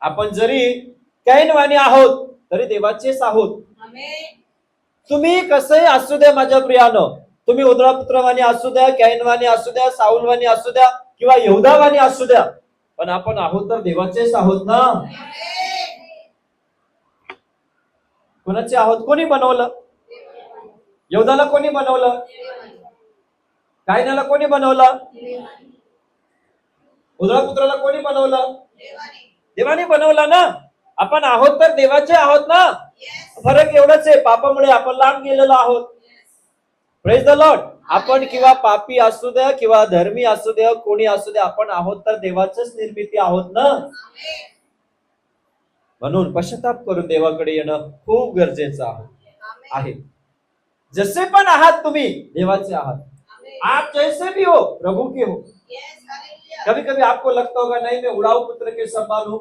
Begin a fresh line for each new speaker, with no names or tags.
आपण जरी कैनवाणी आहोत तरी देवाचेच आहोत. तुम्ही कसंही असू द्या माझ्या प्रियानं, तुम्ही उद्रापुत्रवाणी असू द्या, कैनवाणी असू द्या, साऊलवाणी असू द्या किंवा यहूदावाणी असू द्या, पण आपण आहोत तर देवाचेच आहोत ना. कोणाचे आहोत? कोणी बनवलं? यहूदाला कोणी बनवलं? कैनाला कोणी बनवलं? उद्रापुत्राला कोणी बनवलं? देवाने बनवला ना. आपण आहोत तर देवाचे आहोत ना. फरक एवढाच आहे, पापामुळे आपण लांब गेलेलो आहोत. Praise the Lord. आपण किंवा पापी असू द्या किंवा धर्मी असू द्या, कोणी असू द्या, आपण आहोत तर देवाचीच निर्मिती आहोत ना. म्हणून पश्चाताप करून देवाकडे येणं खूप गरजेचं आहे. जसे पण आहात तुम्ही देवाचे आहात. आप जैसे भी हो प्रभु के हो. कभी कभी आपको लगता होगा नहीं मैं उड़ाऊ पुत्र के समान हूं,